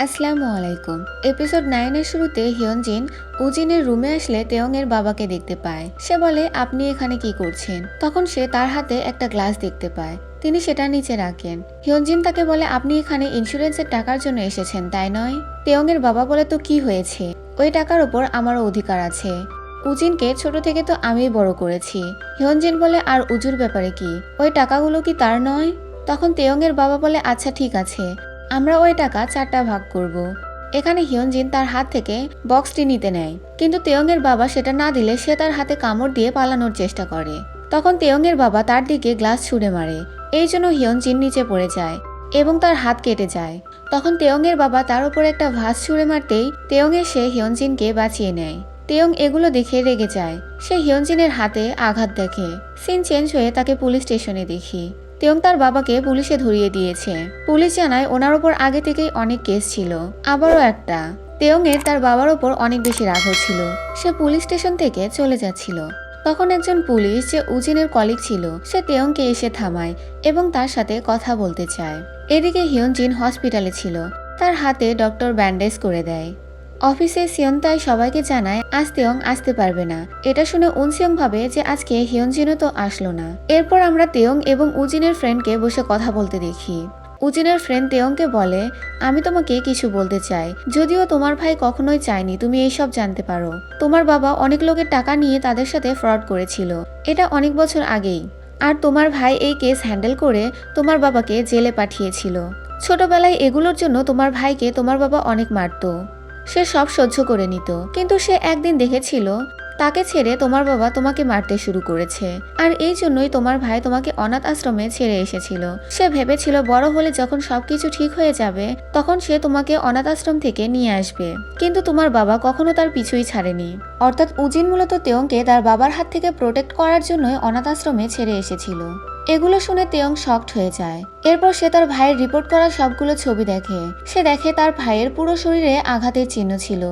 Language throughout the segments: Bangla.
আসসালামু আলাইকুম। এপিসোড 9 এর শুরুতে হিয়নজিন উজিনের রুমে আসলে তেয়ংয়ের বাবাকে দেখতে পায়। সে বলে, আপনি এখানে কি করছেন? তখন সে তার হাতে একটা গ্লাস দেখতে পায়। তিনি সেটা নিচে রাখেন। হিয়নজিন তাকে বলে, আপনি এখানে ইন্স্যুরেন্সের টাকার জন্য এসেছেন, তাই নয়? তেয়ংয়ের বাবা বলে, তো কি হয়েছে? ওই টাকার উপর আমারও অধিকার আছে। উজিনকে ছোট থেকে তো আমিই বড় করেছি। হিয়নজিন বলে, আর উজুর ব্যাপারে কি? ওই টাকাগুলো কি তার নয়? তখন তেয়ংয়ের বাবা বলে, আচ্ছা ঠিক আছে, আমরা ওই টাকা 4টা ভাগ করব। এখানে হিয়নজিন তার হাত থেকে বক্সটি নিতে নেয়, কিন্তু তেয়ংয়ের বাবা সেটা না দিলে সে তার হাতে কামড় দিয়ে পালানোর চেষ্টা করে। তখন তেয়ংয়ের বাবা তার দিকে গ্লাস ছুঁড়ে মারে। এই জন্য হিয়নজিন নিচে পড়ে যায় এবং তার হাত কেটে যায়। তখন তেয়ংয়ের বাবা তার উপর একটা ভাস ছুঁড়ে মারতেই তেয়ং এসে হিয়নজিনকে বাঁচিয়ে নেয়। তেয়ং এগুলো দেখে রেগে যায়। সে হিয়নজিনের হাতে আঘাত দেখে। সিন চেঞ্জ হয়ে তাকে পুলিশ স্টেশনে দেখি। তেয়ং তার বাবাকে পুলিশে ধরিয়ে দিয়েছে। পুলিশ জানায় ওনার ওপর আগে থেকেই অনেক কেস ছিল, আবারও একটা। তেয়ং এর তার বাবার ওপর অনেক বেশি রাগ হচ্ছিল। সে পুলিশ স্টেশন থেকে চলে যাচ্ছিল। তখন একজন পুলিশ যে উজিনের কলিগ ছিল সে তেয়ংকে এসে থামায় এবং তার সাথে কথা বলতে চায়। এদিকে হিয়নজিন হসপিটালে ছিল। তার হাতে ডক্টর ব্যান্ডেজ করে দেয়। অফিসে সিয়ং তাই সবাইকে জানায় আজ তেয়ং আসতে পারবে না। এটা শুনে উনসিয়ং ভাবে যে আজকে হিয়নজিনও তো আসলো না। এরপর আমরা তেয়ং এবং উজিনের ফ্রেন্ডকে বসে কথা বলতে দেখি। উজিনের ফ্রেন্ড তেয়ংকে বলে, আমি তোমাকে কিছু বলতে চাই, যদিও তোমার ভাই কখনোই চায়নি তুমি এইসব জানতে পারো। তোমার বাবা অনেক লোকের টাকা নিয়ে তাদের সাথে ফ্রড করেছিল, এটা অনেক বছর আগেই। আর তোমার ভাই এই কেস হ্যান্ডেল করে তোমার বাবাকে জেলে পাঠিয়েছিল। ছোটবেলায় এগুলোর জন্য তোমার ভাইকে তোমার বাবা অনেক মারতো। সে সব সহ্য করে নিত, কিন্তু সে একদিন দেখেছিল তাকে ছেড়ে তোমার বাবা তোমাকে মারতে শুরু করেছে। আর এই জন্যই তোমার ভাই তোমাকে অনাথ আশ্রমে ছেড়ে এসেছিল। সে ভেবেছিল বড় হলে যখন সবকিছু ঠিক হয়ে যাবে তখন সে তোমাকে অনাথ আশ্রম থেকে নিয়ে আসবে, কিন্তু তোমার বাবা কখনো তার পিছুই ছাড়েনি। অর্থাৎ উজিন মূলত তেয়ংকে তার বাবার হাত থেকে প্রোটেক্ট করার জন্যই অনাথ আশ্রমে ছেড়ে এসেছিল। এগুলো শুনে তেয়ং শকড হয়ে যায়। এরপর সে তার ভাইয়ের রিপোর্ট করা সবগুলো ছবি দেখে। সে দেখে তার ভাইয়ের পুরো শরীরে আঘাতের চিহ্ন ছিল।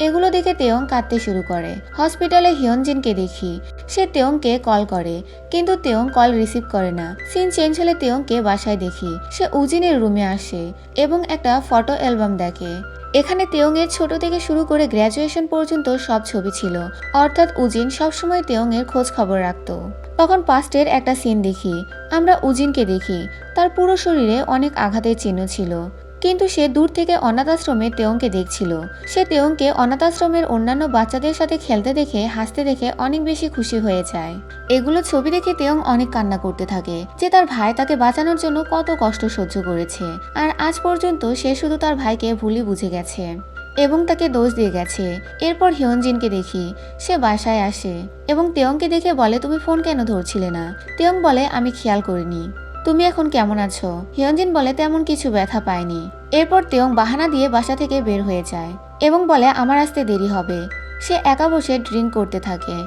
এগুলো দেখে তেয়ং কাঁদতে শুরু করে। হসপিটালে হিয়নজিনকে দেখি। সে তেয়ংকে কল করে, কিন্তু তেয়ং কল রিসিভ করে না। সিন চেঞ্জ হলে তেয়ংকে বাসায় দেখি। সে উজিনের রুমে আসে এবং একটা ফটো অ্যালবাম দেখে। এখানে তেয়ং এর ছোট থেকে শুরু করে গ্র্যাজুয়েশন পর্যন্ত সব ছবি ছিল। অর্থাৎ উজিন সবসময় তেয়ং এর খোঁজ খবর রাখত। তখন পাস্টের একটা সিন দেখি। আমরা উজিনকে দেখি। তার পুরো শরীরে অনেক আঘাতের চিহ্ন ছিল, কিন্তু সে দূর থেকে অনাথ আশ্রমে তেয়ংকে দেখছিল। সে তেয়ংকে অনাথ আশ্রমের অন্যান্য বাচ্চাদের সাথে খেলতে দেখে হাসতে দেখে অনেক বেশি খুশি হয়ে যায়। এগুলো ছবি দেখে তেয়ং অনেক কান্না করতে থাকে যে তার ভাই তাকে বাঁচানোর জন্য কত কষ্ট সহ্য করেছে, আর আজ পর্যন্ত সে শুধু তার ভাইকে ভুলই বুঝে গেছে এবং তাকে দোষ দিয়ে গেছে। এরপর হিয়নজিনকে দেখি। সে বাসায় আসে এবং তেয়ংকে দেখে বলে, তুমি ফোন কেন ধরছিলে না? তেয়ং বলে, আমি খেয়াল করিনি। তুমি এখন কেমন আছো? হিয়নজিন বলে, তেমন কিছু ব্যথা পায়নি। এরপর তেয়ং বাহানা দিয়ে বাসা থেকে বের হয়ে যায় এবং বলে, আমার আসতে দেরি হবে। সে একা বসে ড্রিঙ্ক করতে থাকে।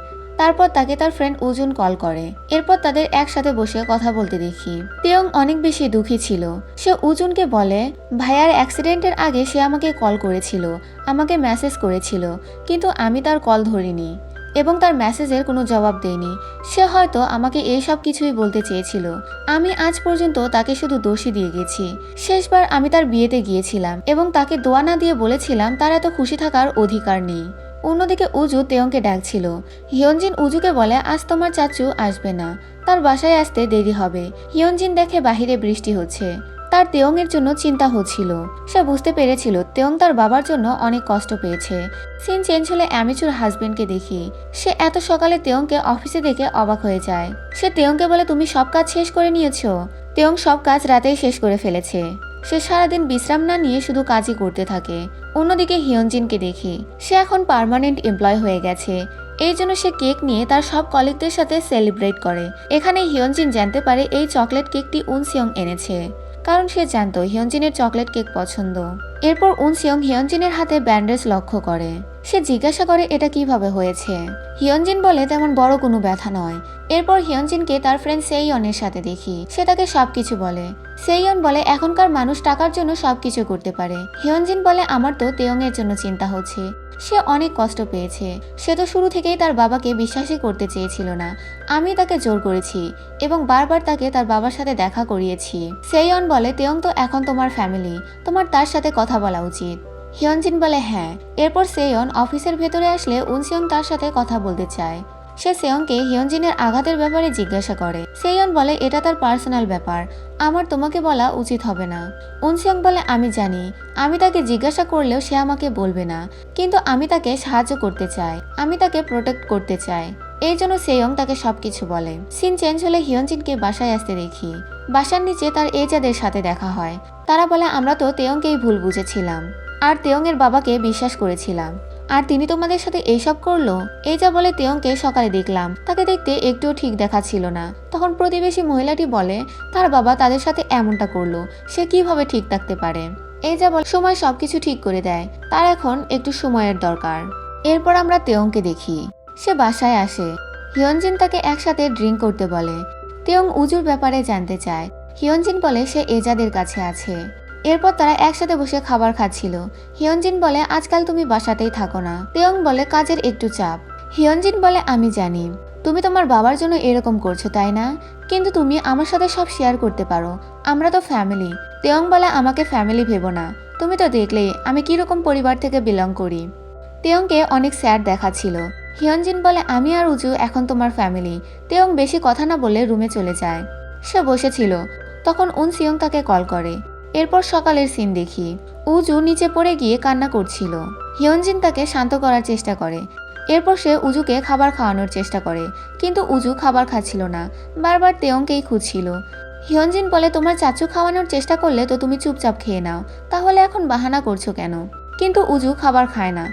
তারপর তাকে তার ফ্রেন্ড উজুন কল করে। এরপর তাদের একসাথে বসে কথা বলতে দেখি। তেয়ং অনেক বেশি দুঃখী ছিল। সে উজুনকে বলে, ভাইয়ার অ্যাক্সিডেন্টের আগে সে আমাকে কল করেছিল, আমাকে মেসেজ করেছিল, কিন্তু আমি তার কল ধরিনি এবং তার মেসেজের কোনো জবাব দেইনি। সে হয়তো আমাকে এই সব কিছুই বলতে চেয়েছিল। আমি আজ পর্যন্ত তাকে শুধু দোষী দিয়ে গেছি। শেষবার আমি তার বিয়েতে গিয়েছিলাম এবং তাকে দোয়া না দিয়ে বলেছিলাম তার এত খুশি থাকার অধিকার নেই। অন্যদিকে উজু তেয়ংকে ডাকছিল। হিয়নজিন উজুকে বলে, আজ তোমার চাচু আসবে না, তার বাসায় আসতে দেরি হবে। হিয়নজিন দেখে বাহিরে বৃষ্টি হচ্ছে। তার তেয়ং এর জন্য চিন্তা হচ্ছিল। সে বুঝতে পেরেছিল তেয়ং তার বাবার জন্য অনেক কষ্ট পেয়েছে। সিন চেঞ্জ হলে অ্যামিচুর হাজবেন্ডকে দেখি। সে এত সকালে তেয়ংকে অফিসে দেখে অবাক হয়ে যায়। সে তেয়ংকে বলে, তুমি সব কাজ শেষ করে নিয়েছো? তেয়ং সব কাজ রাতেই শেষ করে ফেলেছে। সে সারাদিন বিশ্রাম না নিয়ে শুধু কাজই করতে থাকে। অন্যদিকে হিয়নজিনকে দেখি। সে এখন পার্মানেন্ট এমপ্লয় হয়ে গেছে। এই জন্য সে কেক নিয়ে তার সব কলিগদের সাথে সেলিব্রেট করে। এখানে হিয়নজিন জানতে পারে এই চকলেট কেকটি উনসিয়ং এনেছে, কারণ সে জানতো হিয়নজিনের চকলেট কেক পছন্দ। এরপর উনসিয়ং হিয়নজিনের হাতে ব্যান্ডেজ লক্ষ্য করে। সে জিজ্ঞাসা করে এটা কিভাবে হয়েছে। হিয়নজিন বলে তেমন বড় কোনো ব্যথা নয়। এরপর হিয়নজিনকে তার ফ্রেন্ড সেইয়নের সাথে দেখি, সে তাকে সবকিছু বলে। সেইয়ন বলে এখনকার মানুষ টাকার জন্য সবকিছু করতে পারে। হিয়নজিন বলে আমার তো তেয়ং এর জন্য চিন্তা হচ্ছে, সে অনেক কষ্ট পেয়েছে। সে তো শুরু থেকেই তার বাবাকে বিশ্বাসই করতে চেয়েছিল না। আমি তাকে জোর করেছি এবং বারবার তাকে তার বাবার সাথে দেখা করিয়েছি। সেইয়ন বলে তেয়ং তো এখন তোমার ফ্যামিলি, তোমার তার সাথে কথা বলা উচিত। হিয়নজিন বলে হ্যাঁ। এরপর সেইয়ন অফিসের ভেতরে আসলে উনসিয়ং তার সাথে কথা বলতে চায়। সে সেয়ংকে হিয়নজিনের আঘাতের ব্যাপারে জিজ্ঞাসা করে। সেইয়ন বলে এটা তার পার্সোনাল ব্যাপার, আমার তোমাকে বলা উচিত হবে না। উনসিয়ং বলে আমি জানি, আমি তাকে জিজ্ঞাসা করলেও সে আমাকে বলবে না, কিন্তু আমি তাকে সাহায্য করতে চাই, আমি তাকে প্রোটেক্ট করতে চাই। এই জন্য সেইয়ং তাকে সবকিছু বলে। সিন চেঞ্জ হলে হিয়নজিনকে বাসায় আসতে দেখি। বাসার নিচে তার এজাদের সাথে দেখা হয়। তারা বলে আমরা তো তেয়ংকেই ভুল বুঝেছিলাম আর তেয়ং এর বাবাকে বিশ্বাস করেছিলাম, আর তিনি তোমাদের সাথে এইসব করলো। এই যা বলে তেয়ংকে সকালে দেখলাম, তাকে দেখতে একটুও ঠিক দেখাচ্ছিল না। তখন প্রতিবেশী মহিলাটি বলে তার বাবা তাদের সাথে এমনটা করলো, সে কিভাবে ঠিক থাকতে পারে। এই যা বলে সময় সবকিছু ঠিক করে দেয়, তার এখন একটু সময়ের দরকার। এরপর আমরা তেয়ংকে দেখি, সে বাসায় আসে। হিয়নজিন তাকে একসাথে ড্রিঙ্ক করতে বলে। তেয়ং উজুর ব্যাপারে জানতে চায়। হিয়নজিন বলে সে এজাদের কাছে আছে। এরপর তারা একসাথে বসে খাবার খাচ্ছিল। হিয়নজিন বলে আজকাল তুমি বাসাতেই থাকো না। তেয়ং বলে কাজের একটু চাপ। হিয়নজিন বলে আমি জানি তুমি তোমার বাবার জন্য এরকম করছো, তাই না? কিন্তু তুমি আমার সাথে সব শেয়ার করতে পারো, আমরা তো ফ্যামিলি। তেয়ং বলে আমাকে ফ্যামিলি ভেবো না, তুমি তো দেখলেই আমি কিরকম পরিবার থেকে বিলং করি। তেয়ংকে অনেক স্যাড দেখাচ্ছিল। হিয়নজিন বলে আমি আর উজু এখন তোমার ফ্যামিলি। তেয়ং বেশি কথা না বলে রুমে চলে যায়। সে বসেছিল, তখন উনসিয়ং তাকে কল করে। এরপর সকালের সিন দেখি, উজু নিচে পড়ে গিয়ে কান্না করছিল। হিয়নজিন তাকে শান্ত করার চেষ্টা করে। এরপর সে উজুকে খাবার খাওয়ানোর চেষ্টা করে, কিন্তু উজু খাবার খাচ্ছিল না, বারবার তেয়ংকেই খুঁজছিল। হিয়নজিন বলে তোমার চাচু খাওয়ানোর চেষ্টা করলে তো তুমি চুপচাপ খেয়ে নাও, তাহলে এখন বাহানা করছো কেন? কিন্তু উজু খাবার খায় না,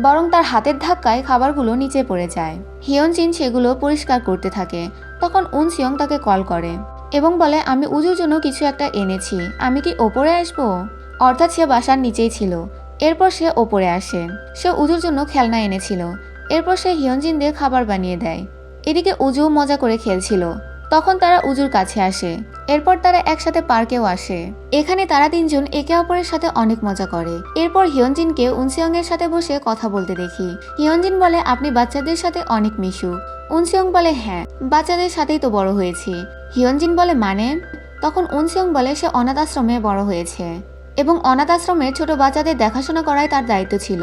বরং তার হাতের ধাক্কায় খাবারগুলো নিচে পড়ে যায়। হিয়নজিন সেগুলো পরিষ্কার করতে থাকে। তখন উনসিয়ং তাকে কল করে এবং বলে আমি উজুর জন্য কিছু একটা এনেছি, আমি কি ওপরে আসবো? অর্থাৎ সে বাসার নিচেই ছিল। এরপর সে ওপরে আসে। সে উজুর জন্য খেলনা এনেছিল। এরপর সে হিয়নজিনদের খাবার বানিয়ে দেয়। এদিকে উজু মজা করে খেলছিল। তখন তারা উজুর কাছে আসে। এরপর তারা একসাথে পার্কেও আসে। এখানে তারা তিনজন একে অপরের সাথে অনেক মজা করে। এরপর হিয়নজিনকে উনসিয়ং এর সাথে বসে কথা বলতে দেখি। হিয়নজিন বলে আপনি বাচ্চাদের সাথে অনেক মিশুক। উনসিয়ং বলে হ্যাঁ, বাচ্চাদের সাথেই তো বড় হয়েছি। হিয়নজিন বলে মানে? তখন উনসিয়ং বলে সে অনাথ আশ্রমে বড় হয়েছে এবং অনাথ আশ্রমের ছোট বাচ্চাদের দেখাশোনা করাই তার দায়িত্ব ছিল।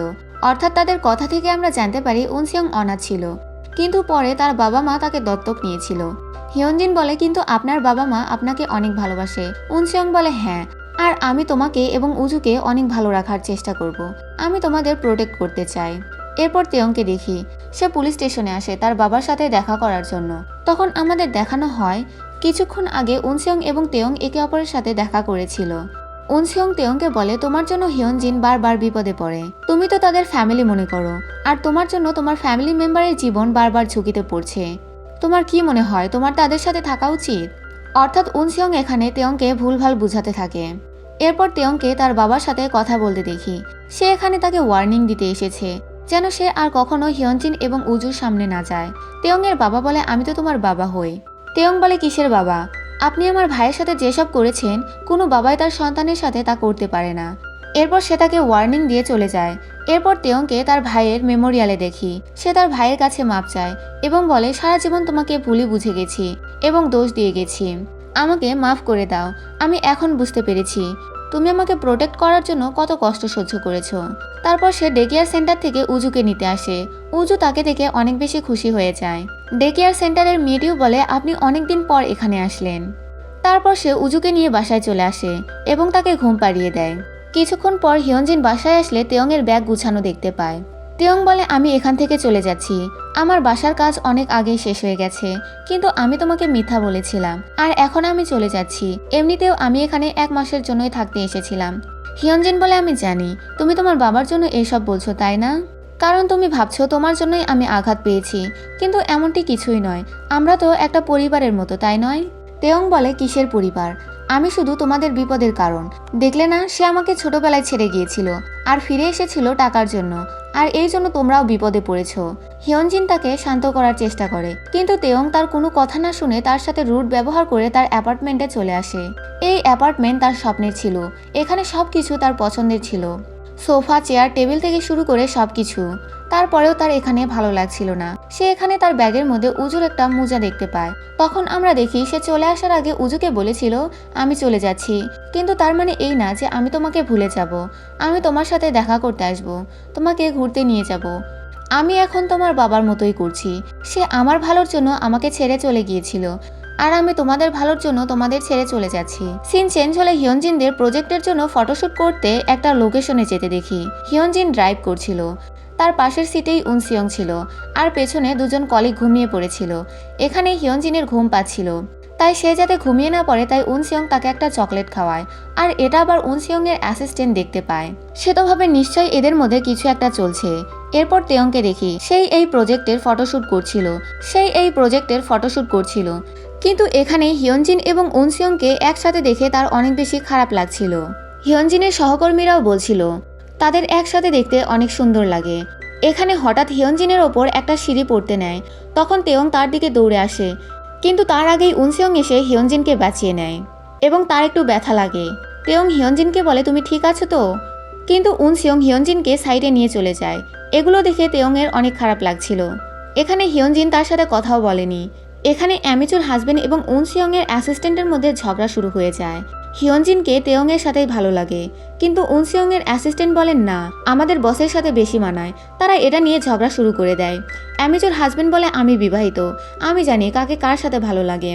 অর্থাৎ তাদের কথা থেকে আমরা জানতে পারি উনসিয়ং অনাথ ছিল, কিন্তু পরে তার বাবা মা তাকে দত্তক নিয়েছিল। হিয়নজিন বলে কিন্তু আপনার বাবা মা আপনাকে অনেক ভালোবাসে। উনসিয়ং বলে হ্যাঁ, আর আমি তোমাকে এবং উজুকে অনেক ভালো রাখার চেষ্টা করব। আমি তোমাদের প্রোটেক্ট করতে চাই। এরপর তেয়ংকে দেখি, সে পুলিশ স্টেশনে আসে তার বাবার সাথে দেখা করার জন্য। তখন আমাদের দেখানো হয় কিছুক্ষণ আগে উনসিয়ং এবং তেয়ং একে অপরের সাথে দেখা করেছিল। উনসিয়ং তেয়ংকে বলে তোমার জন্য হিয়নজিন বারবার বিপদে পড়ে, তুমি তো তাদের ফ্যামিলি মনে করো, আর তোমার জন্য তোমার ফ্যামিলি মেম্বারের জীবন বারবার ঝুঁকিতে পড়ছে। তোমার কি মনে হয় তোমার তাদের সাথে থাকা উচিত? অর্থাৎ উনসিয়ং এখানে তেয়ংকে ভুলভাল বুঝাতে থাকে। এরপর তেয়ংকে তার বাবার সাথে কথা বলতে দেখি। সে এখানে তাকে ওয়ার্নিং দিতে এসেছে যেন সে আর কখনো হিয়নজিন এবং উজুর সামনে না যায়। তেয়ং এর বাবা বলে আমি তো তোমার বাবা হই। তেয়ং বলে কিসের বাবা? আপনি আমার ভাইয়ের সাথে যেসব করেছেন কোনো বাবাই তার সন্তানের সাথে তা করতে পারে না। এরপর সে তাকে ওয়ার্নিং দিয়ে চলে যায়। এরপর তেয়ংকে তার ভাইয়ের মেমোরিয়ালে দেখি। সে তার ভাইয়ের কাছে মাপ চায় এবং বলে সারা জীবন তোমাকে ভুলই বুঝে গেছি এবং দোষ দিয়ে গেছি, আমাকে মাফ করে দাও। আমি এখন বুঝতে পেরেছি তুমি আমাকে প্রোটেক্ট করার জন্য কত কষ্ট সহ্য করেছো। তারপর সে ডে কেয়ার সেন্টার থেকে উজুকে নিতে আসে। উজু তাকে দেখে অনেক বেশি খুশি হয়ে যায়। ডে কেয়ার সেন্টারের মেয়েটিও বলে আপনি অনেকদিন পর এখানে আসলেন। তারপর সে উজুকে নিয়ে বাসায় চলে আসে এবং তাকে ঘুম পাড়িয়ে দেয়। কিছুক্ষণ পর হিয়নজিন বাসায় আসলে তেয়ং এর ব্যাগ গুছানো দেখতে পায়। তেয়ং বলে আমি এখান থেকে চলে যাচ্ছি, আমার বাসার কাজ অনেক আগেই শেষ হয়ে গেছে, কিন্তু আমি তোমাকে মিথ্যা বলেছিলাম আর এখন আমি চলে যাচ্ছি। এমনিতেও আমি এখানে 1 মাসের জন্যই থাকতে এসেছিলাম। হিয়নজিন বলে আমি জানি তুমি তোমার বাবার জন্য এসব বলছো, তাই না? কারণ তুমি ভাবছো তোমার জন্যই আমি আঘাত পেয়েছি, কিন্তু এমনটি কিছুই নয়। আমরা তো একটা পরিবারের মতো, তাই নয়? তেয়ং বলে কিসের পরিবার? আমি শুধু তোমাদের বিপদের কারণ। দেখলে না, সে আমাকে ছোটবেলায় ছেড়ে গিয়েছিল আর ফিরে এসেছিল টাকার জন্য, আর এই জন্য তোমরাও বিপদে পড়েছো। হিয়নজিন তাকে শান্ত করার চেষ্টা করে, কিন্তু তেয়ং তার কোনো কথা না শুনে তার সাথে রুড ব্যবহার করে তার অ্যাপার্টমেন্টে চলে আসে। এই অ্যাপার্টমেন্ট তার স্বপ্নের ছিল। এখানে সবকিছু তার পছন্দের ছিল, সোফা, চেয়ার, টেবিল থেকে শুরু করে সবকিছু। তারপরেও তার এখানে ভালো লাগছিল না। সে এখানে তার ব্যাগের মধ্যে উজুর একটা মোজা দেখতে পায়। তখন আমরা দেখি সে চলে আসার আগে উজুকে বলেছিল, আমি চলে যাচ্ছি, কিন্তু তার মানে এই না যে আমি তোমাকে ভুলে যাব। আমি তোমার সাথে দেখা করতে আসব, তোমাকে ঘুরতে নিয়ে যাব। আমি এখন তোমার বাবার মতোই করছি। সে আমার ভালোর জন্য আমাকে ছেড়ে চলে গিয়েছিল, আর আমি তোমাদের ভালোর জন্য তোমাদের ছেড়ে চলে যাচ্ছি। সিন চেঞ্জ হলে হিয়নজিনদের প্রজেক্টের জন্য ফটোশুট করতে একটা লোকেশনে যেতে দেখি। হিয়নজিন ড্রাইভ করছিল, তার পাশের সিটেই উনসিয়ং ছিল, আর পেছনে দুজন কলিগ ঘুমিয়ে পড়েছিল। এখানে হিয়নজিনের ঘুম পাচ্ছিল, তাই সে যাতে ঘুমিয়ে না পড়ে তাই উনসিয়ং তাকে একটা চকলেট খাওয়ায়, আর এটা আবার উনসিয়ং এর অ্যাসিস্ট্যান্ট দেখতে পায়। সে তো ভাবে নিশ্চয়ই এদের মধ্যে কিছু একটা চলছে। এরপর তেয়ংকে দেখি সেই এই প্রজেক্টের ফটোশুট করছিল। কিন্তু এখানে হিয়নজিন এবং উনসিয়ংকে একসাথে দেখে তার অনেক বেশি খারাপ লাগছিল। হিয়নজিনের সহকর্মীরাও বলছিল তাদের একসাথে দেখতে অনেক সুন্দর লাগে। এখানে হঠাৎ হিয়নজিনের ওপর একটা সিঁড়ি পড়তে নেয়, তখন তেয়ং তার দিকে দৌড়ে আসে, কিন্তু তার আগেই উনসিয়ং এসে হিয়নজিনকে বাঁচিয়ে নেয় এবং তার একটু ব্যথা লাগে। তেয়ং হিয়নজিনকে বলে, তুমি ঠিক আছো তো? কিন্তু উনসিয়ং হিয়নজিনকে সাইডে নিয়ে চলে যায়। এগুলো দেখে তেয়ংয়ের অনেক খারাপ লাগছিল। এখানে হিয়নজিন তার সাথে কথাও বলেনি। এখানে অ্যামিচুর হাজবেন্ড এবং উনসিয়ং এর অ্যাসিস্ট্যান্টের মধ্যে ঝগড়া শুরু হয়ে যায়। হিয়নজিনকে তেয়ং এর সাথেই ভালো লাগে, কিন্তু উনসিয়ং এর অ্যাসিস্ট্যান্ট বলেন না, আমাদের বসের সাথে বেশি মানায়। তারা এটা নিয়ে ঝগড়া শুরু করে দেয়। অ্যামিচুর হাজবেন্ড বলে, আমি বিবাহিত, আমি জানি কাকে কার সাথে ভালো লাগে।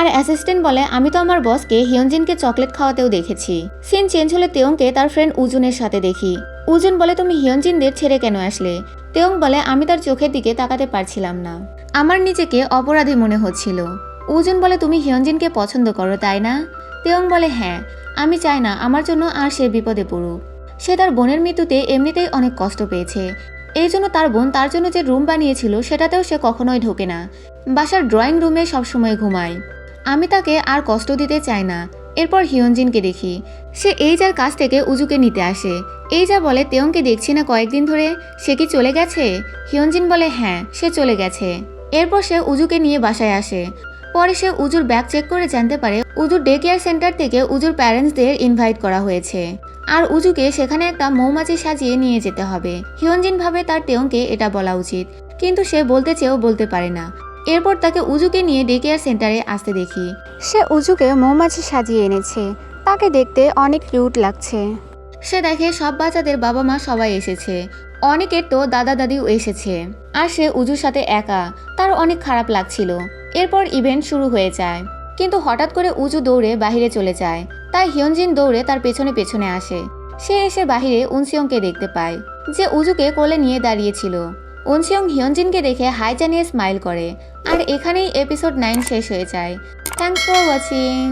আর অ্যাসিস্ট্যান্ট বলে, আমি তো আমার বসকে হিয়নজিনকে চকলেট খাওয়াতেও দেখেছি। সিন চেঞ্জ হলে তেয়ংকে তার ফ্রেন্ড উজুনের সাথে দেখি। উজুন বলে, তুমি হিয়নজিনদের ছেড়ে কেন আসলে? তেয়ং বলে, আমি তার চোখের দিকে তাকাতে পারছিলাম না, আমার নিজেকে অপরাধী মনে হচ্ছিল। উজুন বলে, তুমি হিয়নজিনকে পছন্দ করো তাই না? তেয়ং বলে, হ্যাঁ, আমি চাই না আমার জন্য আর সে বিপদে পড়ুক। সে তার বোনের মৃত্যুতে এমনিতেই অনেক কষ্ট পেয়েছে, এই জন্য তার বোন তার জন্য যে রুম বানিয়েছিল সেটাতেও সে কখনোই ঢোকে না, বাসার ড্রয়িং রুমে সবসময় ঘুমায়। আমি তাকে আর কষ্ট দিতে চাই না। এরপর হিয়নজিনকে দেখি, সে এইজার কাছ থেকে উজুকে নিতে আসে। এইজা বলে, তেয়ংকে দেখছি না কয়েকদিন ধরে, সে কি চলে গেছে? হিয়নজিন বলে, হ্যাঁ, সে চলে গেছে। এরপর সে উজুকে নিয়ে বাসায় আসে। পরে সে উজুর ব্যাগ চেক করে জানতে পারে উজুর ডে কেয়ার সেন্টার থেকে উজুর প্যারেন্টসদের ইনভাইট করা হয়েছে, আর উজুকে সেখানে একটা মৌমাছি সাজিয়ে নিয়ে যেতে হবে। হিয়নজিন ভাবে তার তেয়ংকে এটা বলা উচিত, কিন্তু সে বলতে চেয়েও বলতে পারে না। এরপর তাকে উজুকে নিয়ে ডে কেয়ার সেন্টারে আসতে দেখি। সে উজুকে মৌমাছি সাজিয়ে এনেছে, তাকে দেখতে অনেক কিউট লাগছে। সে দেখে সব বাচ্চাদের বাবা মা সবাই এসেছে, অনেকের তো দাদা দাদিও এসেছে, আর সে উজুর সাথে একা। তার অনেক খারাপ লাগছিল। এরপর ইভেন্ট শুরু হয়ে যায়, কিন্তু হঠাৎ করে উজু দৌড়ে বাহিরে চলে যায়, তাই হিয়নজিন দৌড়ে তার পেছনে পেছনে আসে। সে এসে বাহিরে উনসিয়ংকে দেখতে পায়, যে উজুকে কোলে নিয়ে দাঁড়িয়েছিল। উনসিয়ং হিয়নজিনকে দেখে হাই জানিয়ে স্মাইল করে, আর এখানেই এপিসোড 9 শেষ হয়ে যায়। Thanks for watching.